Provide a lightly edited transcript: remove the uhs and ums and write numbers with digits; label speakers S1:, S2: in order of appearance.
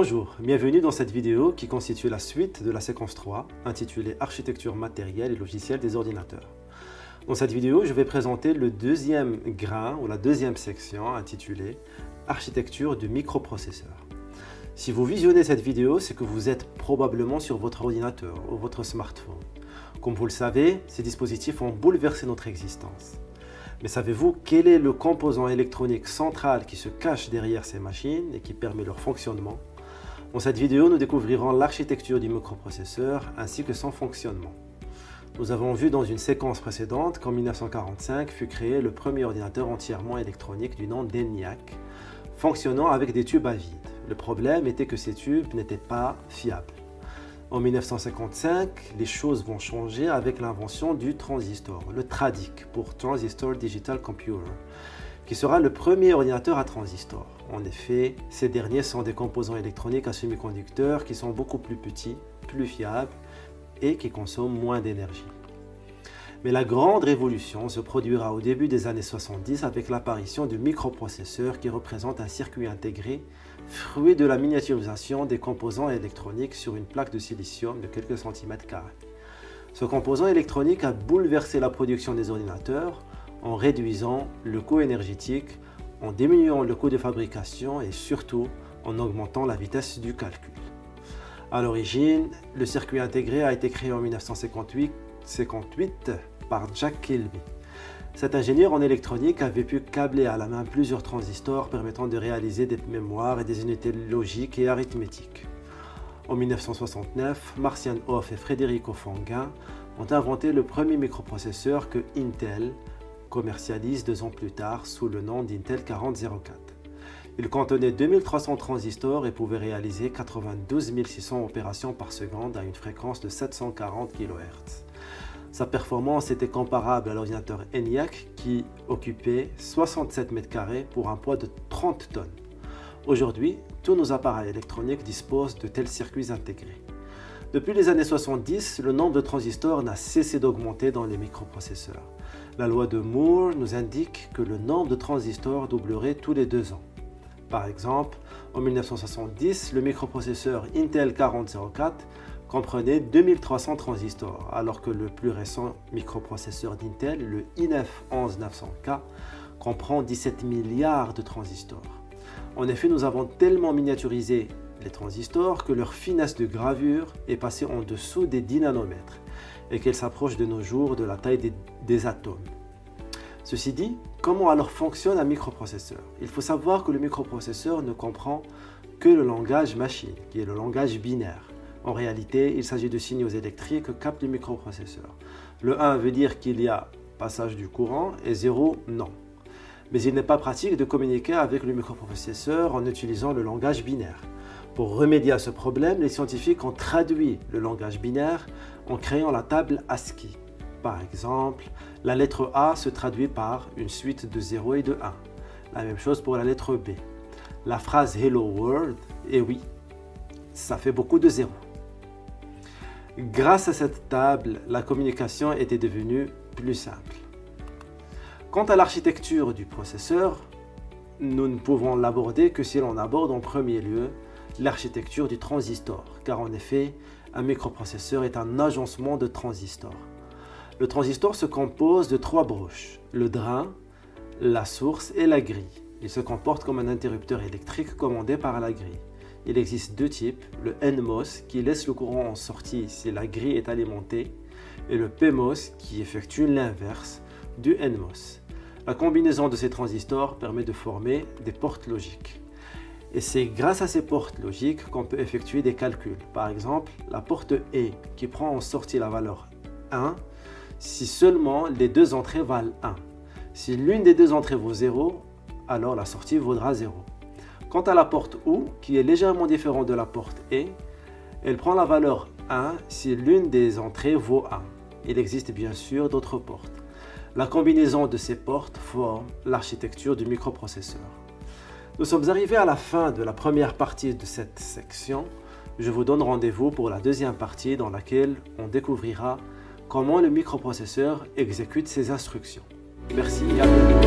S1: Bonjour, bienvenue dans cette vidéo qui constitue la suite de la séquence 3 intitulée Architecture matérielle et logicielle des ordinateurs. Dans cette vidéo, je vais présenter le deuxième grain ou la deuxième section intitulée Architecture du microprocesseur. Si vous visionnez cette vidéo, c'est que vous êtes probablement sur votre ordinateur ou votre smartphone. Comme vous le savez, ces dispositifs ont bouleversé notre existence. Mais savez-vous quel est le composant électronique central qui se cache derrière ces machines et qui permet leur fonctionnement? Dans cette vidéo, nous découvrirons l'architecture du microprocesseur ainsi que son fonctionnement. Nous avons vu dans une séquence précédente qu'en 1945 fut créé le premier ordinateur entièrement électronique du nom d'ENIAC, fonctionnant avec des tubes à vide. Le problème était que ces tubes n'étaient pas fiables. En 1955, les choses vont changer avec l'invention du transistor, le TRADIC pour Transistor Digital Computer, qui sera le premier ordinateur à transistor. En effet, ces derniers sont des composants électroniques à semi-conducteurs qui sont beaucoup plus petits, plus fiables et qui consomment moins d'énergie. Mais la grande révolution se produira au début des années 70 avec l'apparition du microprocesseur qui représente un circuit intégré, fruit de la miniaturisation des composants électroniques sur une plaque de silicium de quelques centimètres carrés. Ce composant électronique a bouleversé la production des ordinateurs en réduisant le coût énergétique, en diminuant le coût de fabrication et surtout en augmentant la vitesse du calcul. À l'origine, le circuit intégré a été créé en 1958 par Jack Kilby. Cet ingénieur en électronique avait pu câbler à la main plusieurs transistors permettant de réaliser des mémoires et des unités logiques et arithmétiques. En 1969, Marcian Hoff et Federico Fonguin ont inventé le premier microprocesseur que Intel commercialise 2 ans plus tard sous le nom d'Intel 4004. Il contenait 2300 transistors et pouvait réaliser 92 600 opérations par seconde à une fréquence de 740 kHz. Sa performance était comparable à l'ordinateur ENIAC qui occupait 67 mètres carrés pour un poids de 30 tonnes. Aujourd'hui, tous nos appareils électroniques disposent de tels circuits intégrés. Depuis les années 70, le nombre de transistors n'a cessé d'augmenter dans les microprocesseurs. La loi de Moore nous indique que le nombre de transistors doublerait tous les 2 ans. Par exemple, en 1970, le microprocesseur Intel 4004 comprenait 2300 transistors, alors que le plus récent microprocesseur d'Intel, le i9-11900K, comprend 17 milliards de transistors. En effet, nous avons tellement miniaturisé les transistors que leur finesse de gravure est passée en dessous des 10 nanomètres et qu'elle s'approche de nos jours de la taille des atomes. Ceci dit, comment alors fonctionne un microprocesseur? Il faut savoir que le microprocesseur ne comprend que le langage machine, qui est le langage binaire. En réalité, il s'agit de signaux électriques que capte le microprocesseur. Le 1 veut dire qu'il y a passage du courant et 0, non. Mais il n'est pas pratique de communiquer avec le microprocesseur en utilisant le langage binaire. Pour remédier à ce problème, les scientifiques ont traduit le langage binaire en créant la table ASCII. Par exemple, la lettre A se traduit par une suite de 0 et de 1. La même chose pour la lettre B. La phrase Hello World, et oui, ça fait beaucoup de zéros. Grâce à cette table, la communication était devenue plus simple. Quant à l'architecture du processeur, nous ne pouvons l'aborder que si l'on aborde en premier lieu l'architecture du transistor, car en effet, un microprocesseur est un agencement de transistors. Le transistor se compose de 3 broches, le drain, la source et la grille. Il se comporte comme un interrupteur électrique commandé par la grille. Il existe 2 types, le NMOS qui laisse le courant en sortie si la grille est alimentée et le PMOS qui effectue l'inverse du NMOS. La combinaison de ces transistors permet de former des portes logiques. Et c'est grâce à ces portes logiques qu'on peut effectuer des calculs. Par exemple, la porte E qui prend en sortie la valeur 1 si seulement les 2 entrées valent 1. Si l'une des 2 entrées vaut 0, alors la sortie vaudra 0. Quant à la porte OU, qui est légèrement différente de la porte E, elle prend la valeur 1 si l'une des entrées vaut 1. Il existe bien sûr d'autres portes. La combinaison de ces portes forme l'architecture du microprocesseur. Nous sommes arrivés à la fin de la première partie de cette section. Je vous donne rendez-vous pour la deuxième partie dans laquelle on découvrira comment le microprocesseur exécute ses instructions. Merci et à bientôt.